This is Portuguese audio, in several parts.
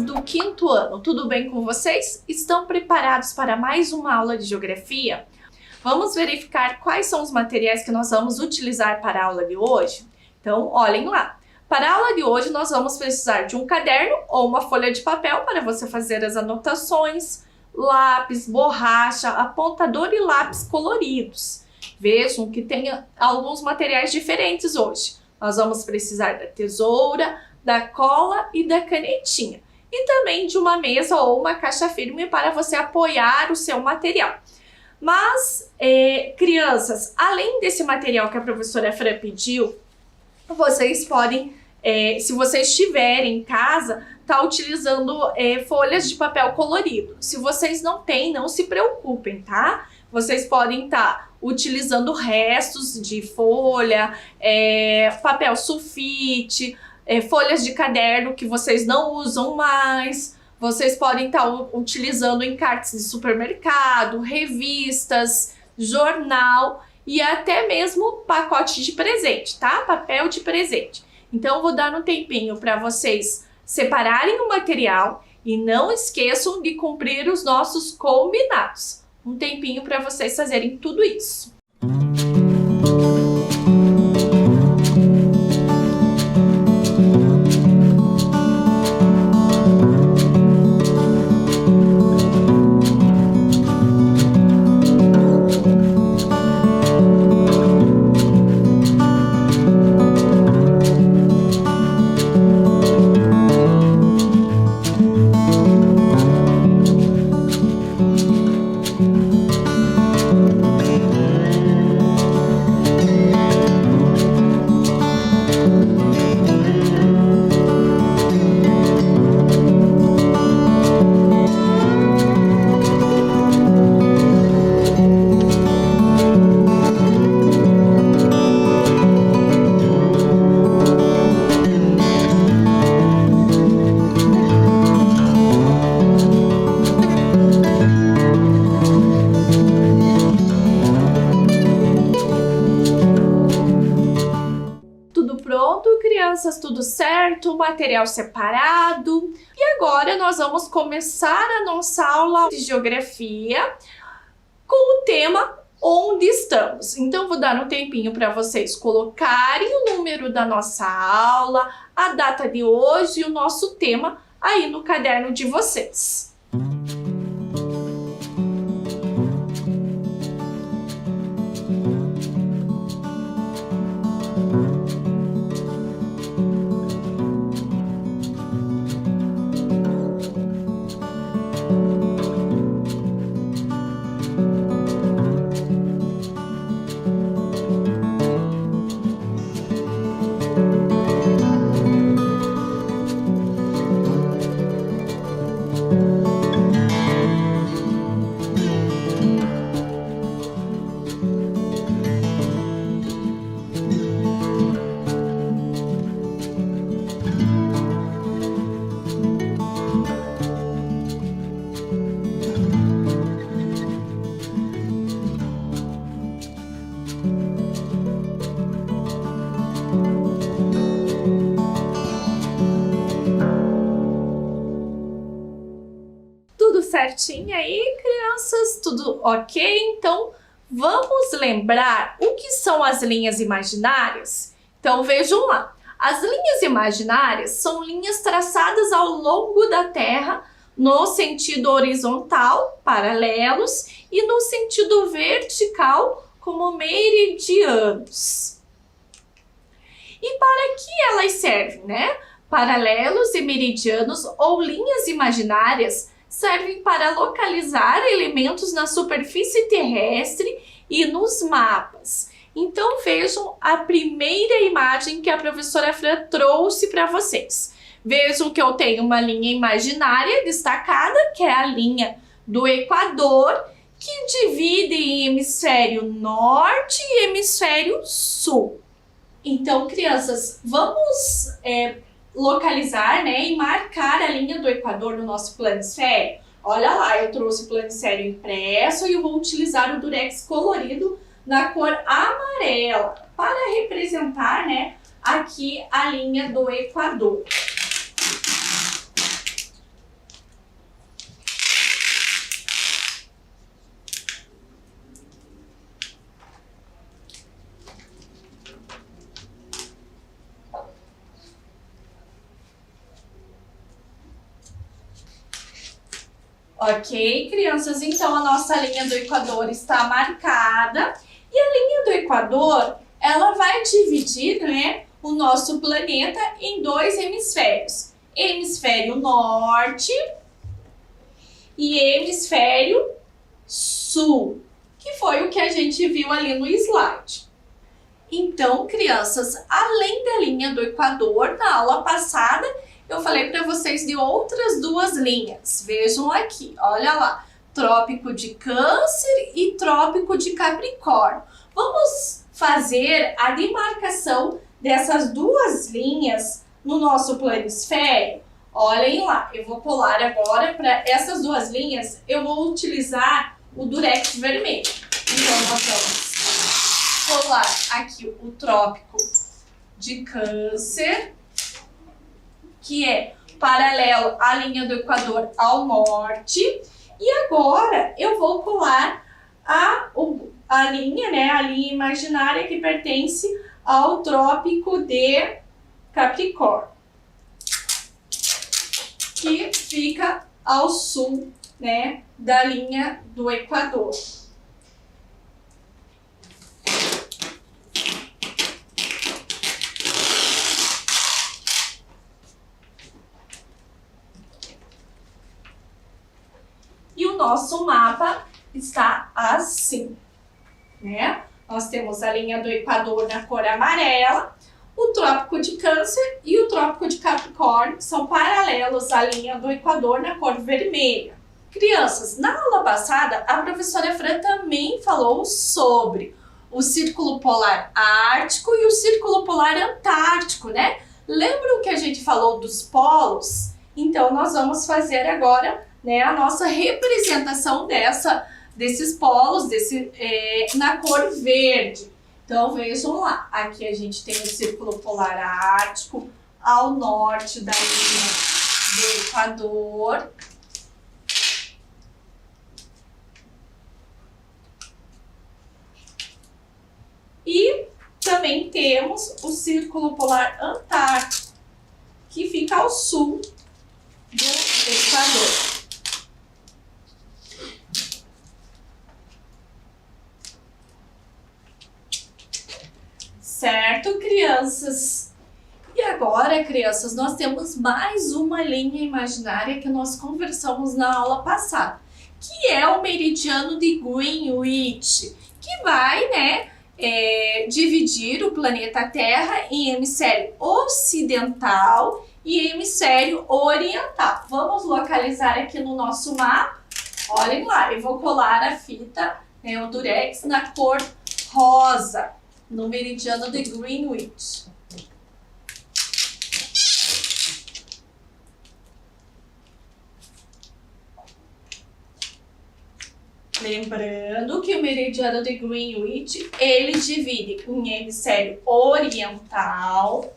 do quinto ano, tudo bem com vocês? Estão preparados para mais uma aula de geografia? Vamos verificar quais são os materiais que nós vamos utilizar para a aula de hoje? Então, olhem lá. Para a aula de hoje, nós vamos precisar de um caderno ou uma folha de papel para você fazer as anotações, lápis, borracha, apontador e lápis coloridos. Vejam que tem alguns materiais diferentes hoje. Nós vamos precisar da tesoura, da cola e da canetinha. E também de uma mesa ou uma caixa firme para você apoiar o seu material. Mas, crianças, além desse material que a professora Fran pediu, vocês podem, se vocês estiverem em casa, tá utilizando folhas de papel colorido. Se vocês não têm, não se preocupem, tá? Vocês podem estar utilizando restos de folha, papel sulfite, folhas de caderno que vocês não usam mais. Vocês podem estar utilizando encartes de supermercado, revistas, jornal e até mesmo pacote de presente, tá? Papel de presente. Então, eu vou dar um tempinho para vocês separarem o material e não esqueçam de cumprir os nossos combinados. Um tempinho para vocês fazerem tudo isso. Crianças, tudo certo, material separado. E agora nós vamos começar a nossa aula de geografia com o tema Onde Estamos. Então vou dar um tempinho para vocês colocarem o número da nossa aula, a data de hoje e o nosso tema aí no caderno de vocês. Certinho aí, crianças? Tudo ok? Então, vamos lembrar o que são as linhas imaginárias? Então, vejam lá. As linhas imaginárias são linhas traçadas ao longo da Terra no sentido horizontal, paralelos, e no sentido vertical, como meridianos. E para que elas servem, né? Paralelos e meridianos ou linhas imaginárias servem para localizar elementos na superfície terrestre e nos mapas. Então vejam a primeira imagem que a professora Fran trouxe para vocês. Vejam que eu tenho uma linha imaginária destacada, que é a linha do Equador, que divide em hemisfério norte e hemisfério sul. Então, crianças, vamos localizar, né, e marcar a linha do Equador no nosso planisfério. Olha lá, eu trouxe o planisfério impresso e eu vou utilizar o durex colorido na cor amarela para representar, né, aqui a linha do Equador. Ok, crianças, então a nossa linha do Equador está marcada e a linha do Equador, ela vai dividir, né, o nosso planeta em dois hemisférios. Hemisfério norte e hemisfério sul, que foi o que a gente viu ali no slide. Então, crianças, além da linha do Equador, na aula passada, eu falei para vocês de outras duas linhas. Vejam aqui, olha lá, Trópico de Câncer e Trópico de Capricórnio. Vamos fazer a demarcação dessas duas linhas no nosso planisfério? Olhem lá, eu vou colar agora para essas duas linhas, eu vou utilizar o durex vermelho. Então, nós vamos colar aqui o Trópico de Câncer, que é paralelo à linha do Equador ao norte. E agora eu vou colar a linha, né, a linha imaginária que pertence ao Trópico de Capricórnio, que fica ao sul, né, da linha do Equador. E o nosso mapa está assim, né? Nós temos a linha do Equador na cor amarela, o Trópico de Câncer e o Trópico de Capricórnio são paralelos à linha do Equador na cor vermelha. Crianças, na aula passada, a professora Fran também falou sobre o Círculo Polar Ártico e o Círculo Polar Antártico, né? Lembram que a gente falou dos polos? Então, nós vamos fazer agora, né, a nossa representação desses polos na cor verde. Então, vejam lá, aqui a gente tem o Círculo Polar Ártico ao norte da linha do Equador. E também temos o Círculo Polar Antártico, que fica ao sul do Equador. Certo, crianças? E agora, crianças, nós temos mais uma linha imaginária que nós conversamos na aula passada, que é o meridiano de Greenwich, que vai, né, dividir o planeta Terra em hemisfério ocidental e hemisfério oriental. Vamos localizar aqui no nosso mapa. Olhem lá, eu vou colar a fita, né, o durex, na cor rosa, no meridiano de Greenwich. Lembrando que o meridiano de Greenwich, ele divide em hemisfério oriental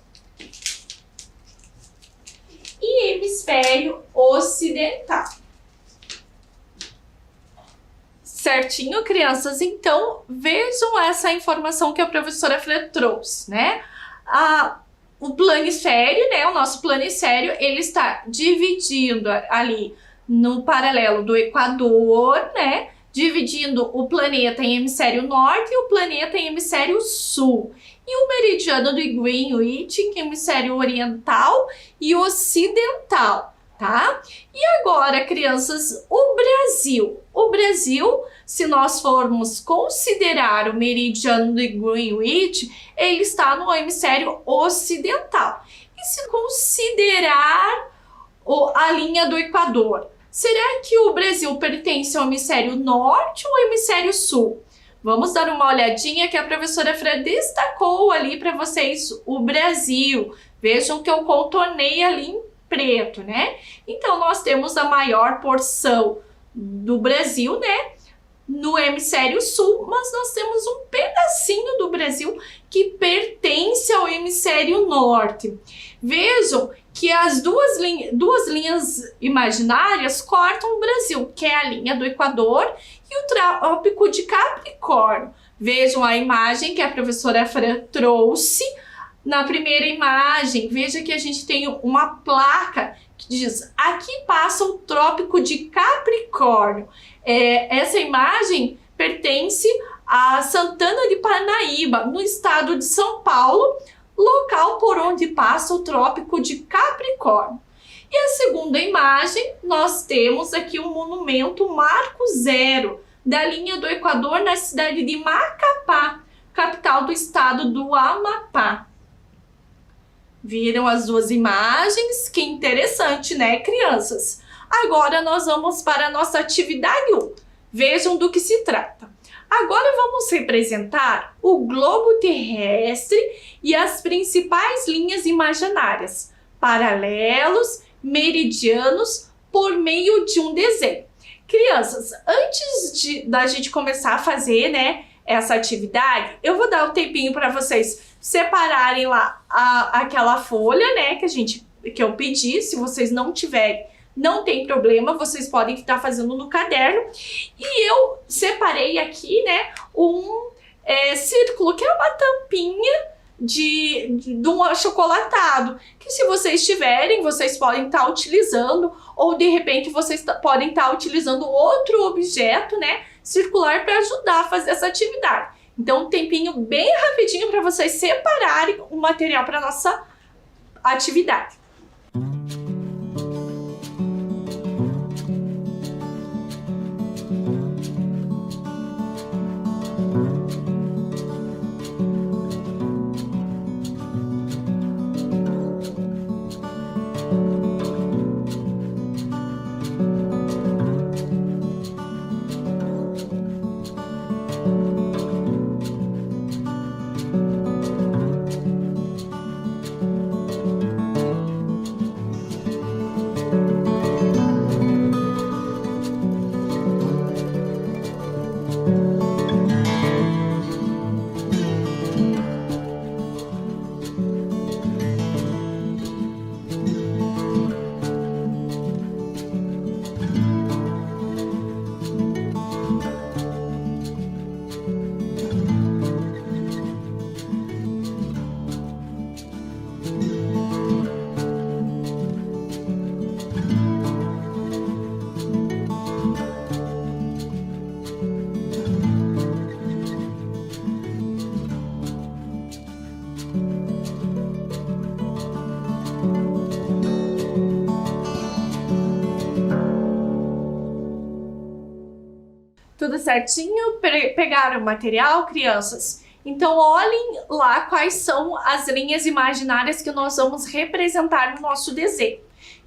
e hemisfério ocidental. Certinho, crianças? Então, vejam essa informação que a professora Fran trouxe, né? O planisfério, né? O nosso planisfério, ele está dividindo ali no paralelo do Equador, né? Dividindo o planeta em hemisfério norte e o planeta em hemisfério sul. E o meridiano de Greenwich em hemisfério oriental e ocidental, tá? E agora, crianças, o Brasil. O Brasil, se nós formos considerar o meridiano de Greenwich, ele está no hemisfério ocidental. E se considerar a linha do Equador, será que o Brasil pertence ao hemisfério norte ou ao hemisfério sul? Vamos dar uma olhadinha que a professora Fran destacou ali para vocês o Brasil. Vejam que eu contornei ali em preto, né? Então, nós temos a maior porção do Brasil, né, no hemisfério sul, mas nós temos um pedacinho do Brasil que pertence ao hemisfério norte. Vejam que as duas linhas imaginárias cortam o Brasil, que é a linha do Equador e o Trópico de Capricórnio. Vejam a imagem que a professora Fran trouxe. Na primeira imagem, veja que a gente tem uma placa que diz: aqui passa o Trópico de Capricórnio. Essa imagem pertence a Santana de Parnaíba, no estado de São Paulo, local por onde passa o Trópico de Capricórnio. E a segunda imagem, nós temos aqui o monumento Marco Zero, da linha do Equador, na cidade de Macapá, capital do estado do Amapá. Viram as duas imagens? Que interessante, né, crianças? Agora nós vamos para a nossa atividade 1. Vejam do que se trata. Agora vamos representar o globo terrestre e as principais linhas imaginárias, paralelos, meridianos, por meio de um desenho. Crianças, antes da gente começar a fazer, né, essa atividade, eu vou dar um tempinho para vocês separarem lá aquela folha, né, que eu pedi. Se vocês não tiverem, não tem problema, vocês podem estar fazendo no caderno. E eu separei aqui, né, um círculo, que é uma tampinha de um achocolatado, que se vocês tiverem, vocês podem estar utilizando, ou de repente vocês podem estar utilizando outro objeto, né, circular, para ajudar a fazer essa atividade. Então, um tempinho bem rapidinho para vocês separarem o material para nossa atividade. Tudo certinho? Pegaram o material, crianças? Então olhem lá quais são as linhas imaginárias que nós vamos representar no nosso desenho.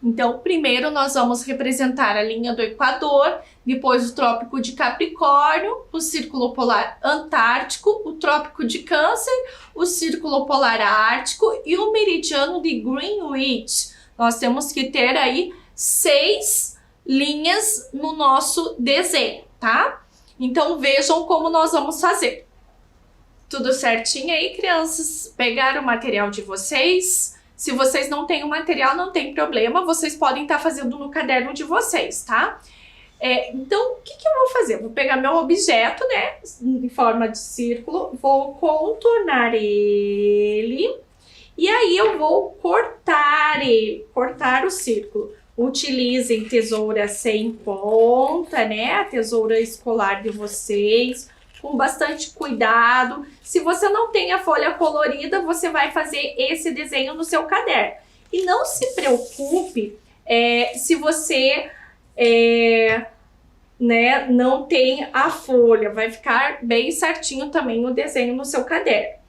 Então primeiro nós vamos representar a linha do Equador, depois o Trópico de Capricórnio, o Círculo Polar Antártico, o Trópico de Câncer, o Círculo Polar Ártico e o Meridiano de Greenwich. Nós temos que ter aí 6 linhas no nosso desenho, tá? Então vejam como nós vamos fazer. Tudo certinho aí, crianças? Pegaram o material de vocês? Se vocês não têm o material, não tem problema, vocês podem estar fazendo no caderno de vocês, tá? Então, o que eu vou fazer? Vou pegar meu objeto, né, em forma de círculo, vou contornar ele, e aí eu vou cortar o círculo. Utilizem tesoura sem ponta, né, a tesoura escolar de vocês, com bastante cuidado. Se você não tem a folha colorida, você vai fazer esse desenho no seu caderno. E não se preocupe se você né, não tem a folha, vai ficar bem certinho também o desenho no seu caderno.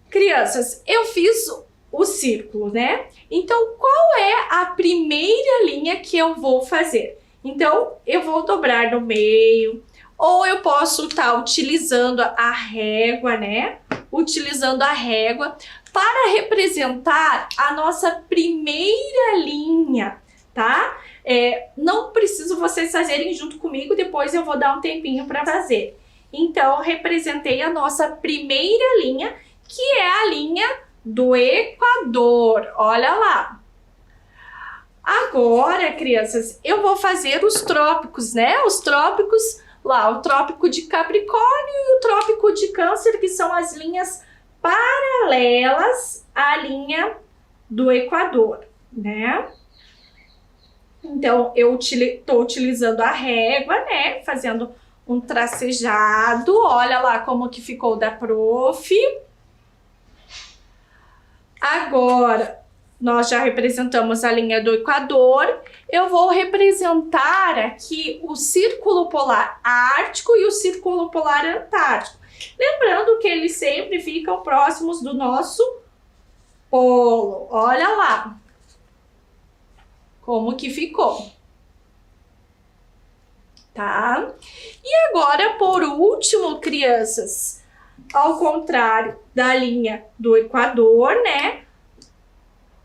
Crianças, eu fiz o círculo, né? Então, qual é a primeira linha que eu vou fazer? Então, eu vou dobrar no meio, ou eu posso estar utilizando a régua, né? Utilizando a régua para representar a nossa primeira linha, tá? Não preciso vocês fazerem junto comigo, depois eu vou dar um tempinho para fazer. Então, representei a nossa primeira linha, que é a linha do Equador. Olha lá. Agora, crianças, eu vou fazer os trópicos, né? Os trópicos lá, o Trópico de Capricórnio e o Trópico de Câncer, que são as linhas paralelas à linha do Equador, né? Então, eu tô utilizando a régua, né? Fazendo um tracejado. Olha lá como que ficou da prof. Agora, nós já representamos a linha do Equador. Eu vou representar aqui o Círculo Polar Ártico e o Círculo Polar Antártico. Lembrando que eles sempre ficam próximos do nosso polo. Olha lá como que ficou. Tá? E agora, por último, crianças, ao contrário da linha do Equador, né?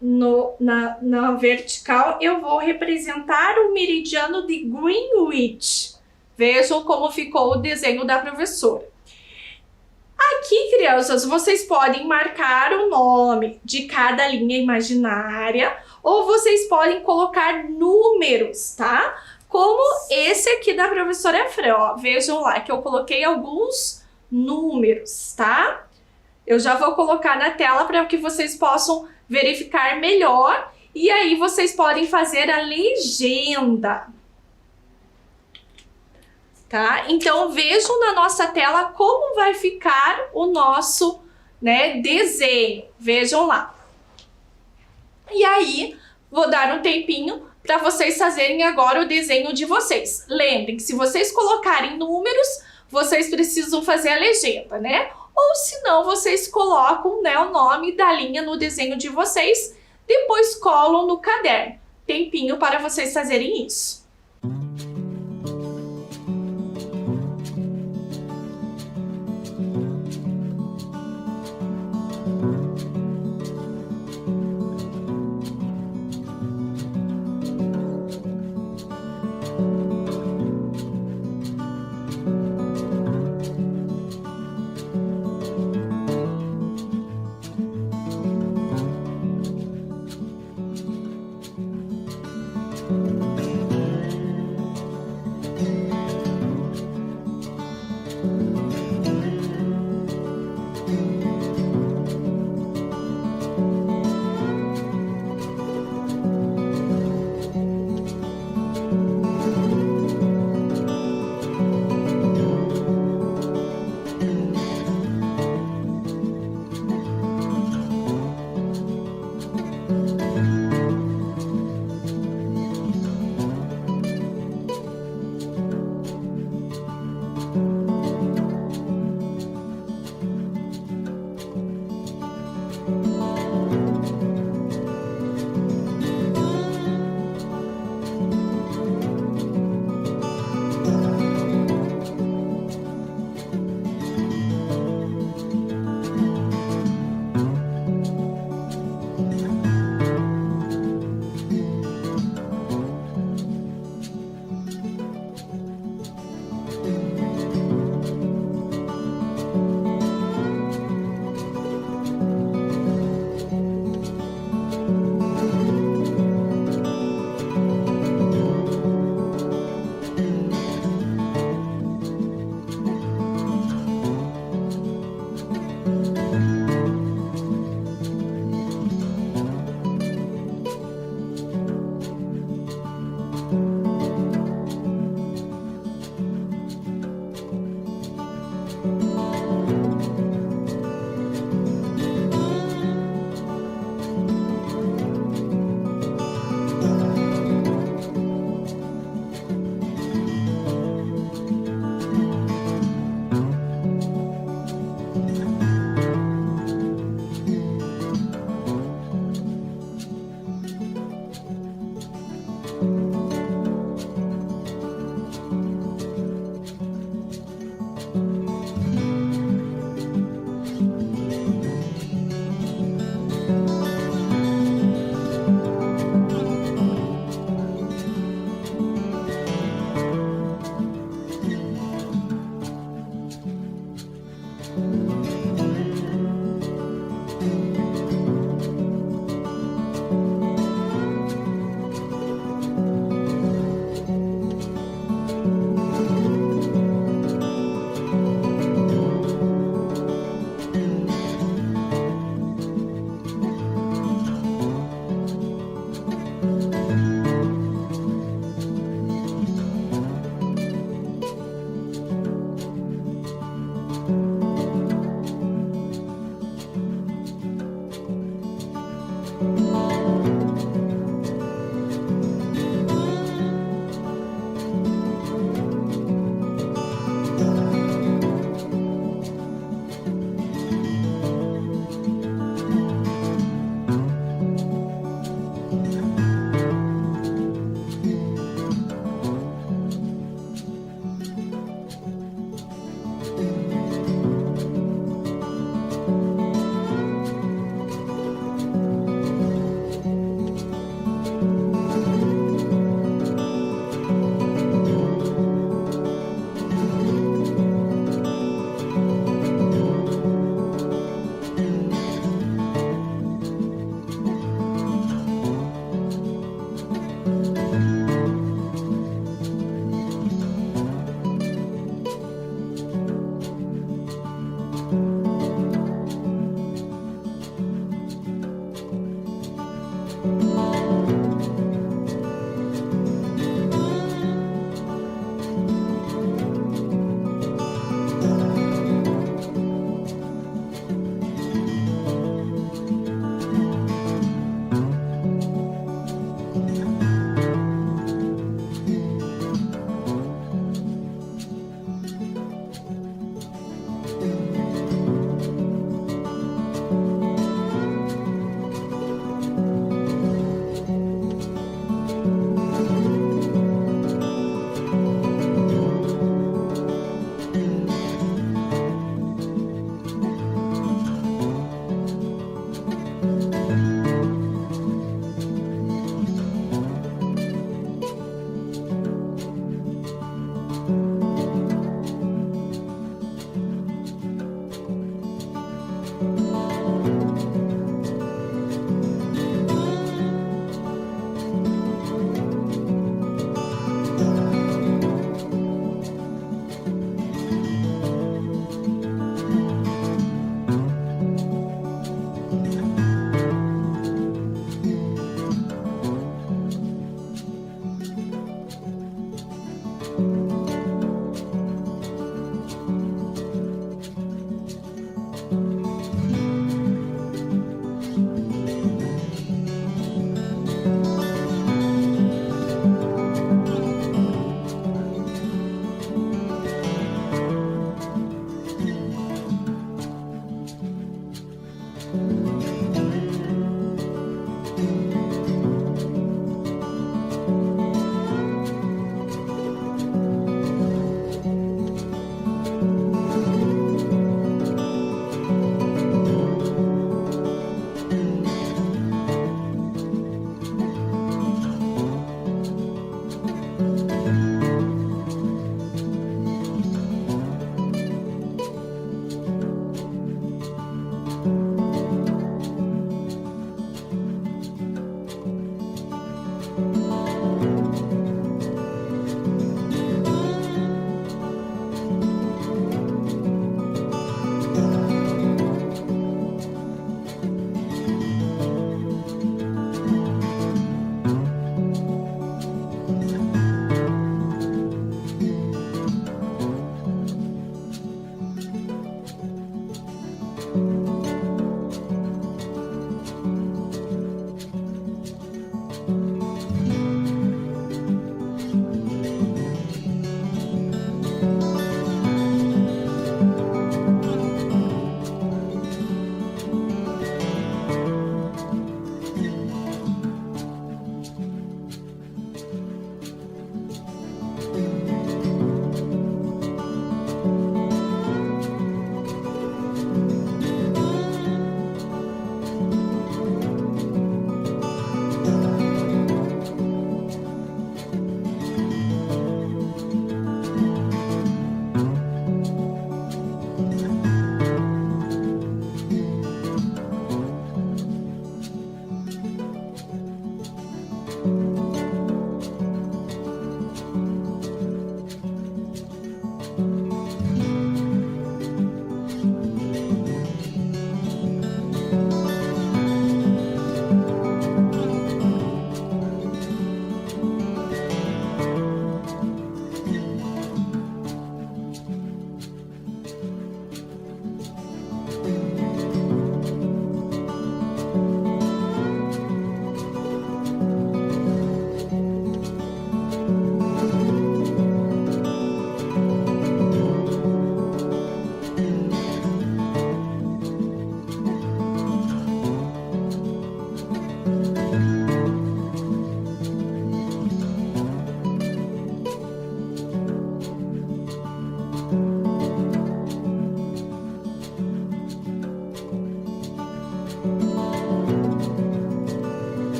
Na vertical, eu vou representar o meridiano de Greenwich. Vejam como ficou o desenho da professora. Aqui, crianças, vocês podem marcar o nome de cada linha imaginária ou vocês podem colocar números, tá? Como esse aqui da professora Fran, ó. Vejam lá que eu coloquei alguns números, tá? Eu já vou colocar na tela para que vocês possam verificar melhor e aí vocês podem fazer a legenda. Tá? Então vejam na nossa tela como vai ficar o nosso, né, desenho. Vejam lá. E aí, vou dar um tempinho para vocês fazerem agora o desenho de vocês. Lembrem que se vocês colocarem números, vocês precisam fazer a legenda, né? Ou se não, vocês colocam, né, o nome da linha no desenho de vocês, depois colam no caderno. Tempinho para vocês fazerem isso.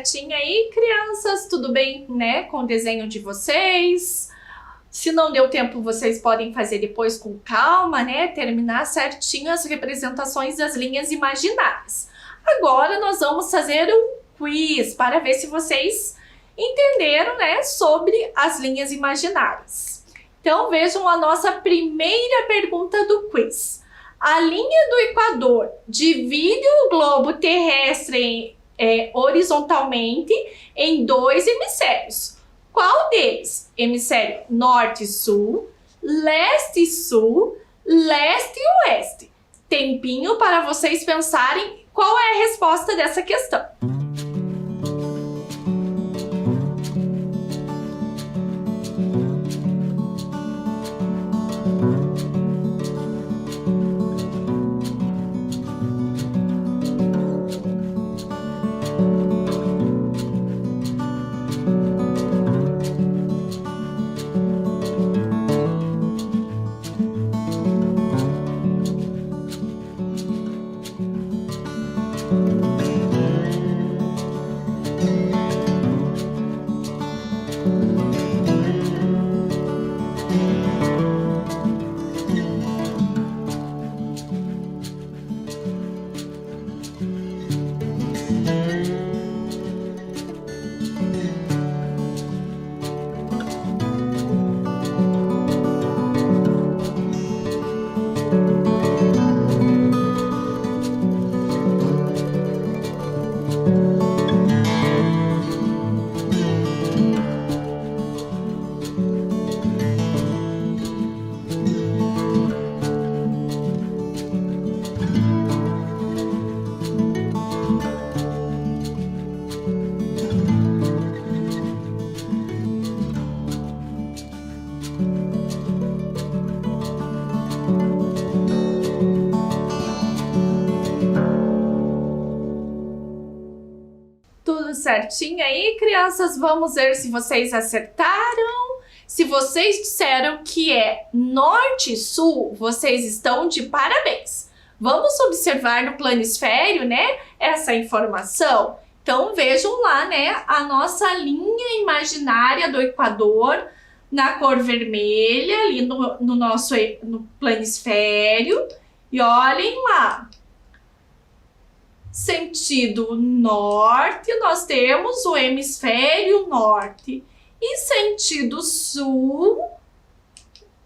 certinho aí, crianças? Tudo bem, né, com o desenho de vocês? Se não deu tempo, vocês podem fazer depois com calma, né? Terminar certinho as representações das linhas imaginárias. Agora nós vamos fazer um quiz para ver se vocês entenderam, né, sobre as linhas imaginárias. Então vejam a nossa primeira pergunta do quiz. A linha do Equador divide o globo terrestre horizontalmente em dois hemisférios. Qual deles? Hemisfério norte e sul, leste e sul, leste e oeste. Tempinho para vocês pensarem qual é a resposta dessa questão. Tudo certinho aí, crianças? Vamos ver se vocês acertaram. Se vocês disseram que é norte e sul, vocês estão de parabéns. Vamos observar no planisfério, né, essa informação? Então vejam lá, né, a nossa linha imaginária do Equador na cor vermelha, ali no planisfério. E olhem lá. Sentido norte, nós temos o hemisfério norte. E sentido sul,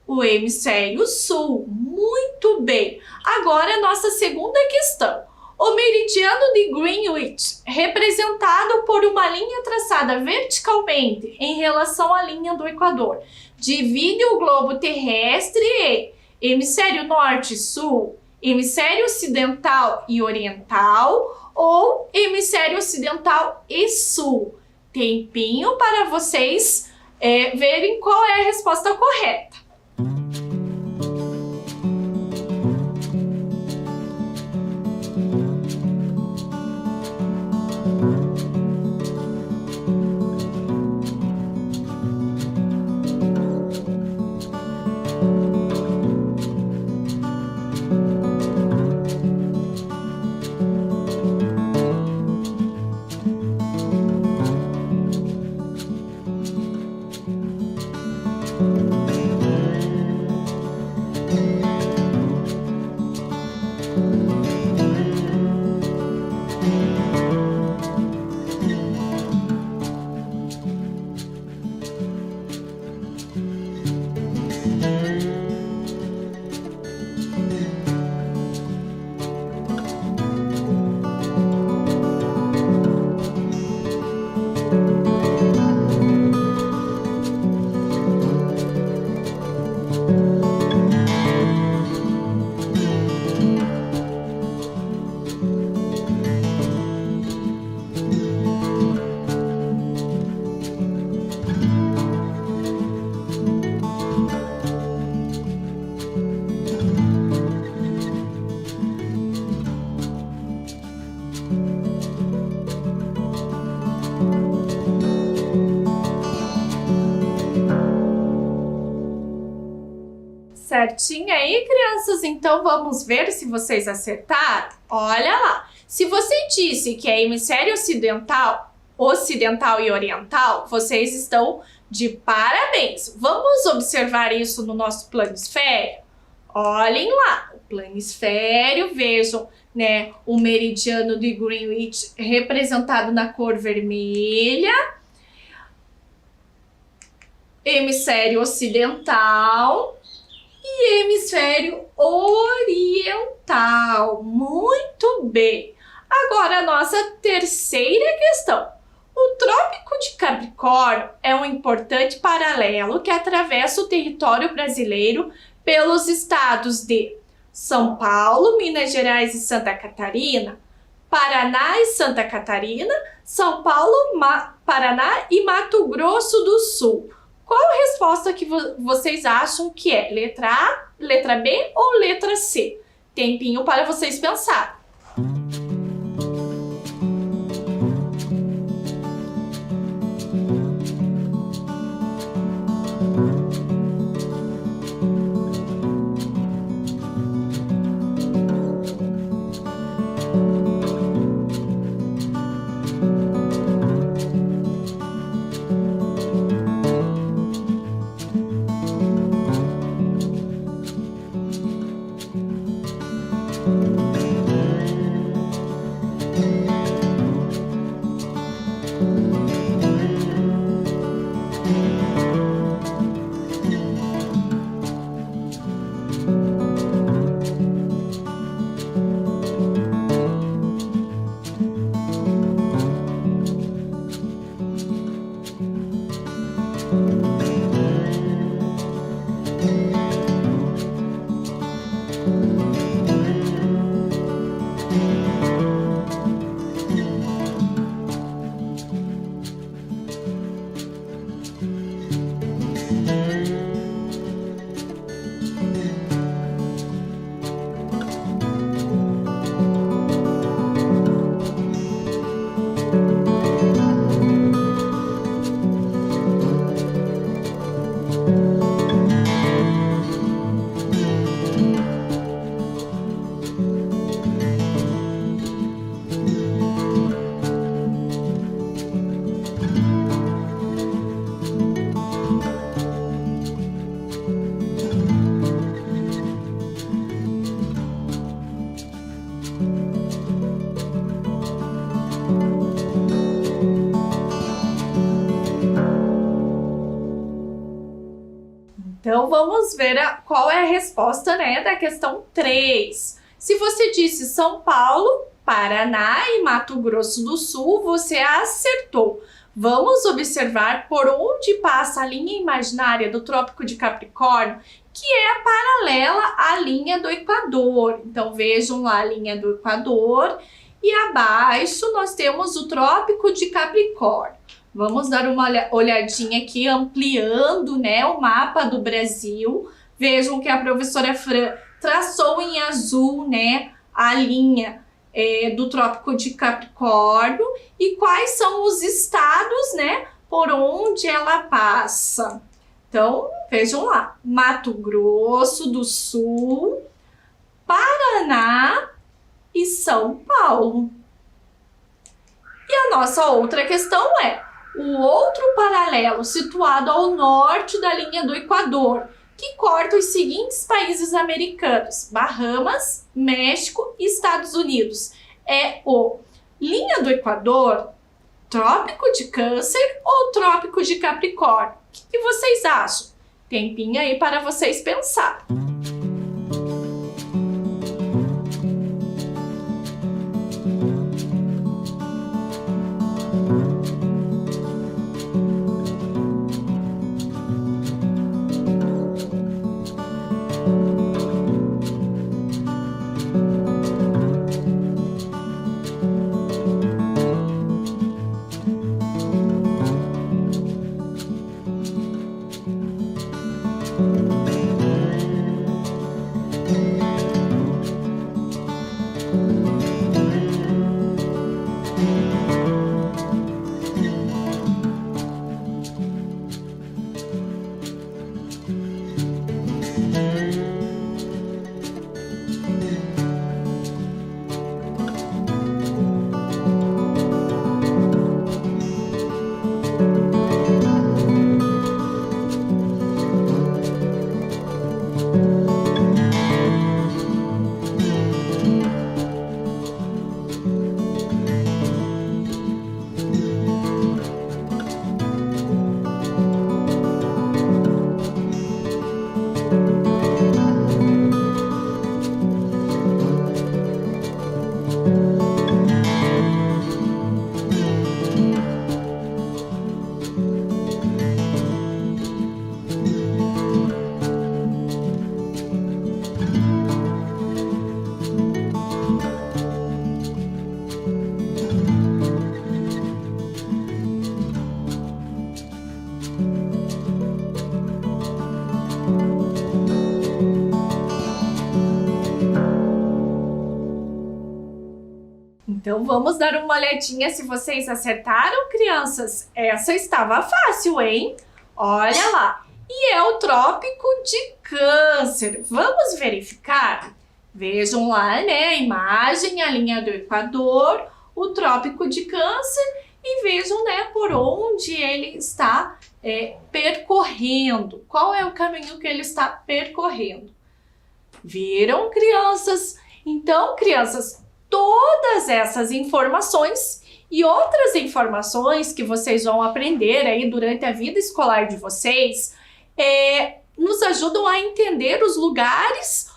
o hemisfério sul. Muito bem. Agora a nossa segunda questão. O meridiano de Greenwich, representado por uma linha traçada verticalmente em relação à linha do Equador, divide o globo terrestre em hemisfério norte e sul, hemisfério ocidental e oriental ou hemisfério ocidental e sul. Tempinho para vocês verem qual é a resposta correta. Certinho aí, crianças? Então vamos ver se vocês acertaram? Olha lá, se você disse que é hemisfério ocidental, ocidental e oriental, vocês estão de parabéns. Vamos observar isso no nosso planisfério? Olhem lá, o planisfério, vejam, né, o meridiano de Greenwich representado na cor vermelha, hemisfério ocidental e hemisfério oriental. Muito bem. Agora a nossa terceira questão. O Trópico de Capricórnio é um importante paralelo que atravessa o território brasileiro pelos estados de São Paulo, Minas Gerais e Santa Catarina, Paraná e Santa Catarina, São Paulo, Paraná e Mato Grosso do Sul. Qual a resposta que vocês acham que é? Letra A, letra B ou letra C? Tempinho para vocês pensarem. Então, vamos ver qual é a resposta, né, da questão 3. Se você disse São Paulo, Paraná e Mato Grosso do Sul, você acertou. Vamos observar por onde passa a linha imaginária do Trópico de Capricórnio, que é paralela à linha do Equador. Então, vejam lá a linha do Equador e abaixo nós temos o Trópico de Capricórnio. Vamos dar uma olhadinha aqui, ampliando, né, o mapa do Brasil. Vejam que a professora Fran traçou em azul, né, a linha do Trópico de Capricórnio e quais são os estados, né, por onde ela passa. Então, vejam lá, Mato Grosso do Sul, Paraná e São Paulo. E a nossa outra questão é: o outro paralelo situado ao norte da linha do Equador, que corta os seguintes países americanos: Bahamas, México e Estados Unidos. É o linha do Equador, Trópico de Câncer ou Trópico de Capricórnio? O que vocês acham? Tempinho aí para vocês pensarem. Então vamos dar uma olhadinha se vocês acertaram, crianças. Essa estava fácil, hein? Olha lá. E é o Trópico de Câncer. Vamos verificar? Vejam lá, né? A imagem, a linha do Equador, o Trópico de Câncer e vejam, né, por onde ele está percorrendo. Qual é o caminho que ele está percorrendo? Viram, crianças? Então, crianças, todas essas informações e outras informações que vocês vão aprender aí durante a vida escolar de vocês nos ajudam a entender os lugares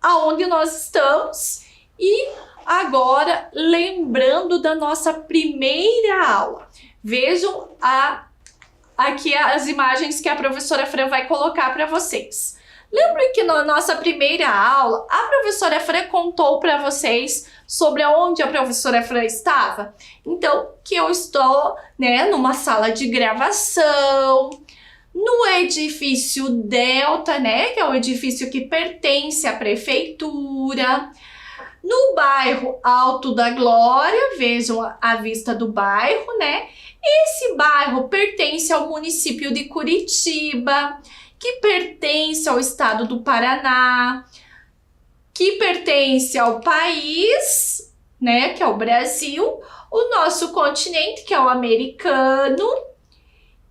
aonde nós estamos e agora lembrando da nossa primeira aula. Vejam aqui as imagens que a professora Fran vai colocar para vocês. Lembrem que na nossa primeira aula, a professora Fran contou para vocês sobre onde a professora Fran estava? Então, que eu estou, né, numa sala de gravação, no edifício Delta, né, que é o edifício que pertence à prefeitura, no bairro Alto da Glória, vejam a vista do bairro, né? Esse bairro pertence ao município de Curitiba, que pertence ao estado do Paraná, que pertence ao país, né, que é o Brasil, o nosso continente, que é o americano,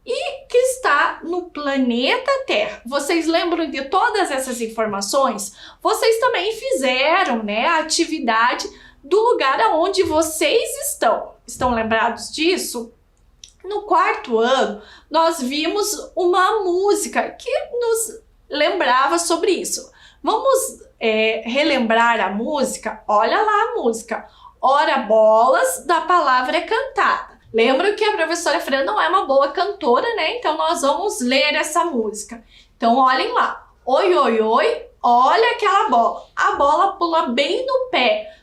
e que está no planeta Terra. Vocês lembram de todas essas informações? Vocês também fizeram, né, a atividade do lugar aonde vocês estão. Estão lembrados disso? No quarto ano, nós vimos uma música que nos lembrava sobre isso. Vamos relembrar a música? Olha lá a música. Ora bolas, da palavra cantada. Lembra que a professora Fran não é uma boa cantora, né? Então nós vamos ler essa música. Então olhem lá. Oi, oi, oi, olha aquela bola. A bola pula bem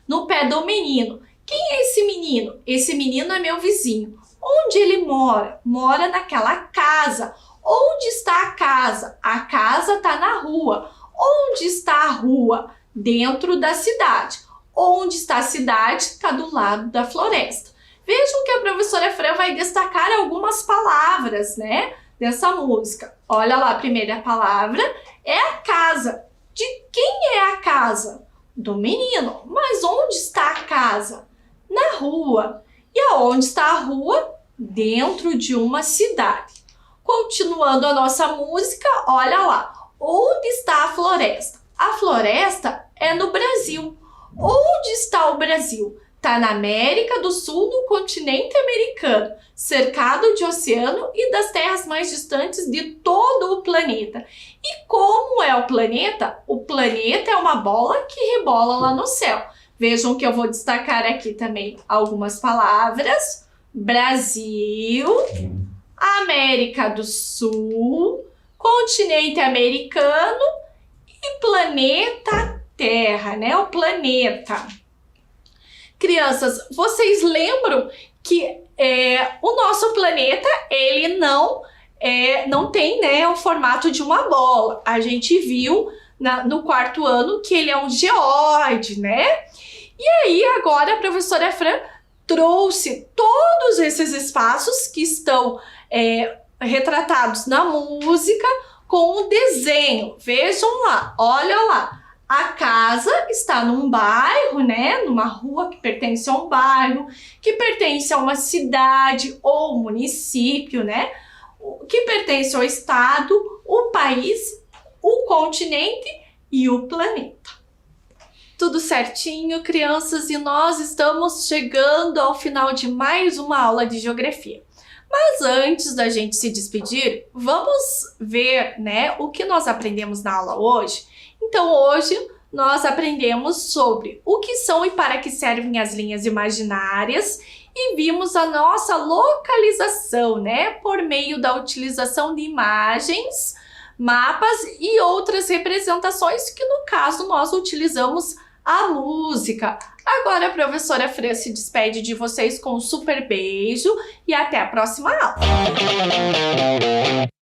no pé do menino. Quem é esse menino? Esse menino é meu vizinho. Onde ele mora? Mora naquela casa. Onde está a casa? A casa está na rua. Onde está a rua? Dentro da cidade. Onde está a cidade? Está do lado da floresta. Vejam que a professora Fran vai destacar algumas palavras, né, dessa música. Olha lá, a primeira palavra é a casa. De quem é a casa? Do menino. Mas onde está a casa? Na rua. E aonde está a rua? Dentro de uma cidade. Continuando a nossa música, olha lá. Onde está a floresta? A floresta é no Brasil. Onde está o Brasil? Está na América do Sul, no continente americano, cercado de oceano e das terras mais distantes de todo o planeta. E como é o planeta? O planeta é uma bola que rebola lá no céu. Vejam que eu vou destacar aqui também algumas palavras. Brasil, América do Sul, continente americano e planeta Terra, né? O planeta. Crianças, vocês lembram que o nosso planeta, ele não tem, né, o formato de uma bola. A gente viu no quarto ano que ele é um geóide, né? E aí, agora a professora Fran trouxe todos esses espaços que estão retratados na música com o desenho. Vejam lá, olha lá. A casa está num bairro, né? Numa rua que pertence a um bairro, que pertence a uma cidade ou município, né? Que pertence ao estado, o país, o continente e o planeta. Tudo certinho, crianças, e nós estamos chegando ao final de mais uma aula de geografia. Mas antes da gente se despedir, vamos ver, né, o que nós aprendemos na aula hoje. Então hoje nós aprendemos sobre o que são e para que servem as linhas imaginárias e vimos a nossa localização, né, por meio da utilização de imagens, mapas e outras representações que no caso nós utilizamos a música. Agora a professora Fran se despede de vocês com um super beijo e até a próxima aula.